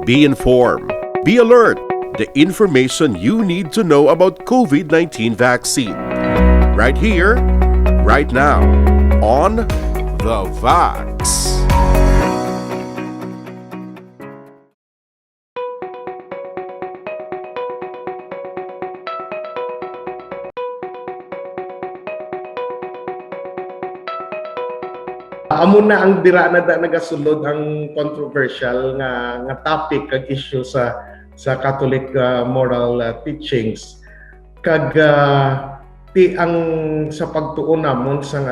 Be informed. Be alert. The information you need to know about COVID-19 vaccine. Right here, right now, on The Vax. Amo na ang dira na nagasulod ang controversial nga topic kag issue sa Catholic moral teachings kag ti ang sa pagtuon namon sang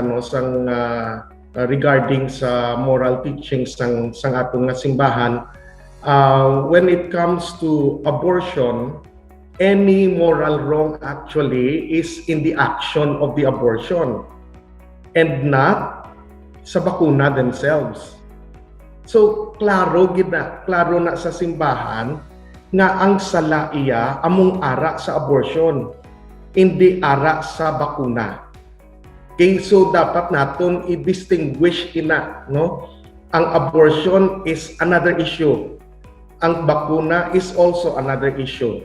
regarding sa moral teachings sang atong nga simbahan. When it comes to abortion, any moral wrong actually is in the action of the abortion and not sa bakuna themselves. So klaro na sa simbahan nga ang sala iya among ara sa abortion, hindi ara sa bakuna. Okay, so dapat naton i-distinguish ina, no? Ang abortion is another issue. Ang bakuna is also another issue.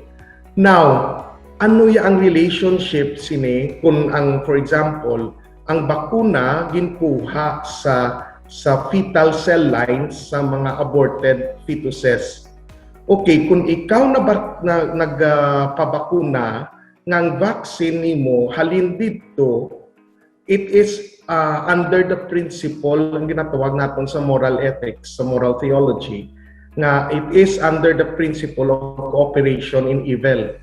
Now, ano ya ang relationship sini kung ang, for example, ang bakuna ginkuha sa fetal cell lines sa mga aborted fetuses. Okay, kung ikaw nagpabakuna ng vaccine nimo halin dito, it is under the principle ang ginatawag natin sa moral ethics, sa moral theology, nga it is under the principle of cooperation in evil.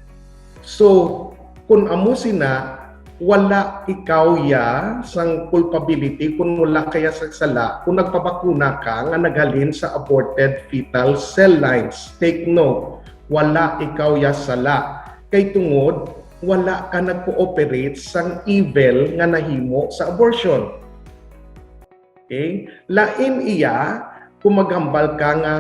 So, kung amo sina wala ikaw ya sang culpability kung wala kaya sa sala kung nagpabakuna ka nga naghalin sa aborted fetal cell lines. Take note, wala ikaw ya sala kay tungod wala ka nag-cooperate sang evil nga nahimo sa abortion. Okay? Lain iya kung maghambal ka nga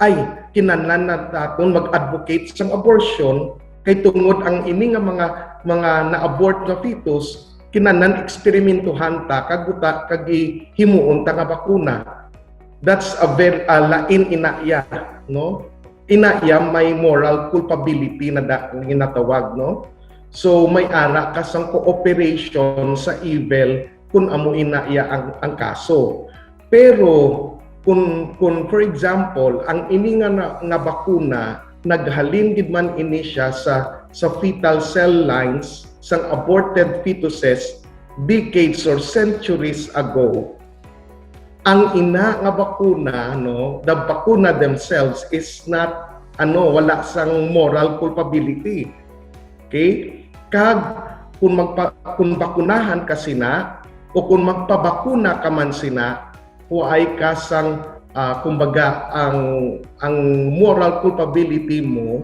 ay kinahanglan naton mag-advocate sang abortion kay tungod ang ini nga mga na-abort nga fetus kinahanglan eksperimentuhan ta kag himuon ta nga bakuna. That's a very lain inaya, no? Inaya may moral culpability na ginatawag, no? So may ara ka sang cooperation sa evil kung amo inaya ang kaso. Pero kung for example ang ini nga bakuna naghalin gid man ini siya sa fetal cell lines sang aborted fetuses decades or centuries ago, ang ina nga bakuna, no, the bakuna themselves is not wala sang moral culpability. Okay? Kag kung bakunahan ka sina o kung magpabakuna ka man sina, huay ka sang kumbaga ang moral culpability mo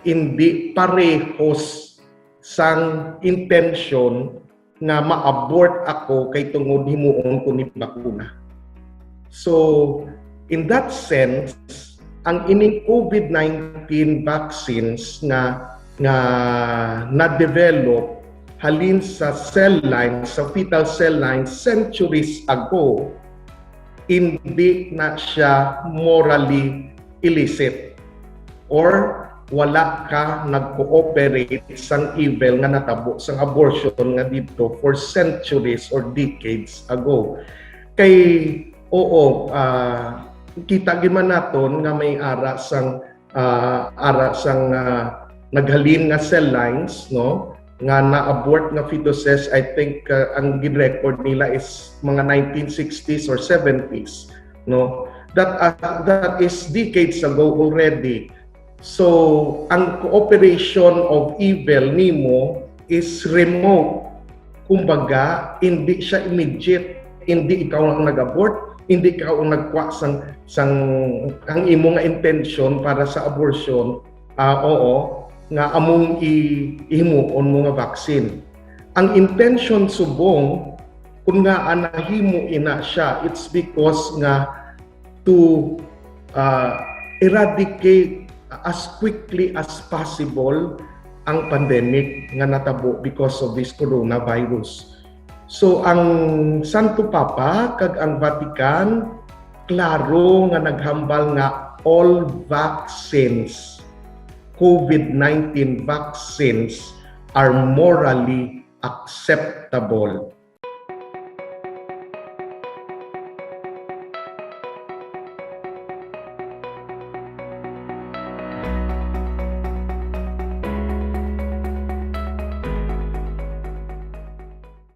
hindi parehos sang intention nga ma-abort ako kay tungod himuon ko ni bakuna. So in that sense, ang ining COVID-19 vaccines nga na-develop halin sa cell lines, sa fetal cell lines centuries ago, hindi na siya morally illicit or wala ka nag-cooperate sang evil nga natabo sang abortion nga dito for centuries or decades ago. Kay kita giman naton nga may ara sang naghalin nga cell lines, no, nga na-abort nga fetuses. I think ang gid-record nila is mga 1960s or 70s, no? That is decades ago already. So ang cooperation of evil nimo is remote. Kumbaga hindi siya immediate, hindi ikaw ang nag-abort, hindi ikaw ang nagkuha sang ang imo nga intention para sa abortion. Nga among ihimuon mo nga vaccine. Ang intention subong kung nga anahimo ina siya, it's because nga to eradicate as quickly as possible ang pandemic nga natabo because of this coronavirus. So ang Santo Papa kag ang Vatican klaro nga naghambal nga all vaccines, COVID-19 vaccines, are morally acceptable.